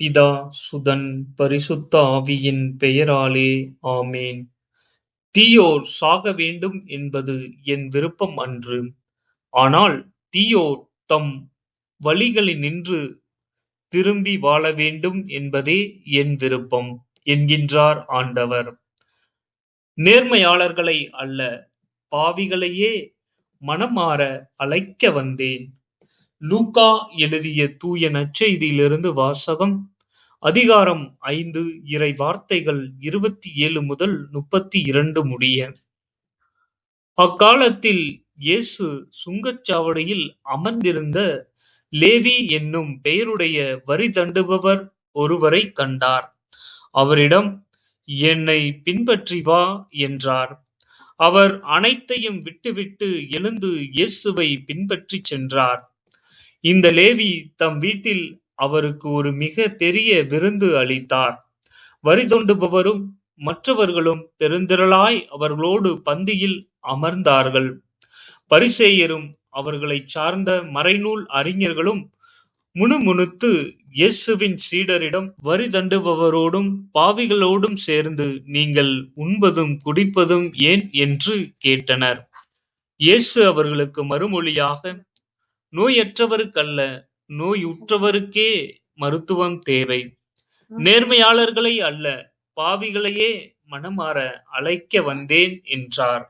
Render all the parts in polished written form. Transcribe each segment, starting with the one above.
பிதா, சுதன், பரிசுத்த ஆவியின் பெயராலே ஆமென். தீயோர் சாக வேண்டும் என்பது என் விருப்பம் அன்று. ஆனால் தீயோர் தம் வழிகளினின்று திரும்பி வாழ வேண்டும் என்பதே என் விருப்பம் என்கின்றார் ஆண்டவர். நேர்மையாளர்களை அல்ல, பாவிகளையே மனம் மாற அழைக்க வந்தேன். லூக்கா எழுதிய தூய நற்செய்தியிலிருந்து வாசகம். அதிகாரம் 5 இறை வார்த்தைகள் 27 முதல் 32 முடிய. அக்காலத்தில் இயேசு சுங்கச்சாவடியில் அமர்ந்திருந்த லேவி என்னும் பெயருடைய வரி தண்டுபவர் ஒருவரை கண்டார். அவரிடம், என்னை பின்பற்றி வா என்றார். அவர் அனைத்தையும் விட்டுவிட்டு எழுந்து இயேசுவை பின்பற்றி சென்றார். இந்த லேவி தம் வீட்டில் அவருக்கு ஒரு மிக பெரிய விருந்து அளித்தார். வரி தண்டுபவரும் மற்றவர்களும் பெருந்திரளாய் அவர்களோடு பந்தியில் அமர்ந்தார்கள். பரிசேயரும் அவர்களைச் சார்ந்த மறைநூல் அறிஞர்களும் முணுமுணுத்து இயேசுவின் சீடரிடம், வரி தண்டுபவரோடும் பாவிகளோடும் சேர்ந்து நீங்கள் உண்பதும் குடிப்பதும் ஏன் என்று கேட்டனர். இயேசு அவர்களுக்கு மறுமொழியாக, நோயற்றவருக்கல்ல, நோயுற்றவருக்கே மருத்துவம் தேவை. நேர்மையாளர்களை அல்ல, பாவிகளையே மனமாற அழைக்க வந்தேன் என்றார்.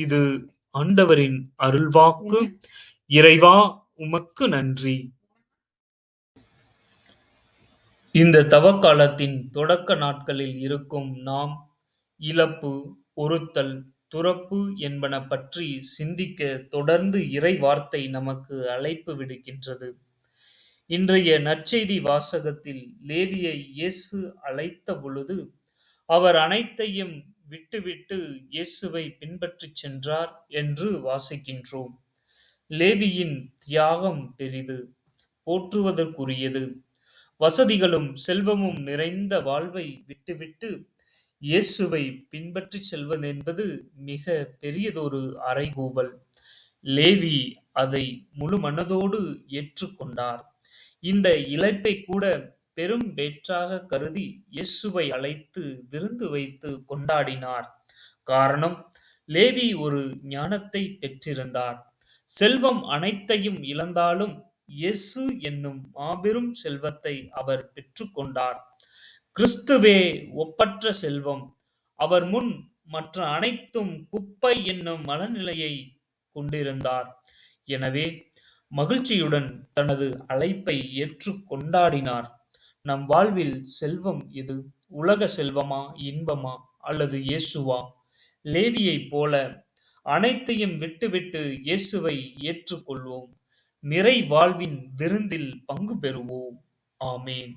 இது ஆண்டவரின் அருள்வாக்கு. இறைவா, உமக்கு நன்றி. இந்த தவக்காலத்தின் தொடக்க நாட்களில் இருக்கும் நாம் இழப்பு, ஒருத்தல், துறப்பு என்பன பற்றி சிந்திக்க தொடர்ந்து இறை வார்த்தை நமக்கு அழைப்பு விடுக்கின்றது. இன்றைய நற்செய்தி வாசகத்தில் லேவியை இயேசு அழைத்த பொழுது அவர் அனைத்தையும் விட்டுவிட்டு இயேசுவை பின்பற்றிச் சென்றார் என்று வாசிக்கின்றோம். லேவியின் தியாகம் பெரிது, போற்றுவதற்குரியது. வசதிகளும் செல்வமும் நிறைந்த வாழ்வை விட்டுவிட்டு இயேசுவை பின்பற்றி செல்வது என்பது மிக பெரியதொரு அறைகூவல். லேவி அதை முழு மனதோடு ஏற்றுக்கொண்டார். இந்த இழைப்பை கூட பெரும் பேற்றாக கருதி இயேசுவை அழைத்து விருந்து வைத்து கொண்டாடினார். காரணம், லேவி ஒரு ஞானத்தை பெற்றிருந்தார். செல்வம் அனைத்தையும் இழந்தாலும் இயேசு என்னும் மாபெரும் செல்வத்தை அவர் பெற்றுக்கொண்டார். கிறிஸ்துவே ஒப்பற்ற செல்வம். அவர் முன் மற்ற அனைத்தும் குப்பை என்னும் மனநிலையை கொண்டிருந்தார். எனவே மகிழ்ச்சியுடன் தனது அழைப்பை ஏற்று கொண்டாடினார். நம் வாழ்வில் செல்வம் எது? உலக செல்வமா, இன்பமா, அல்லது இயேசுவா? லேவியைப் போல அனைத்தையும் விட்டுவிட்டு இயேசுவை ஏற்றுக்கொள்வோம். நிறை வாழ்வின் விருந்தில் பங்கு பெறுவோம். ஆமேன்.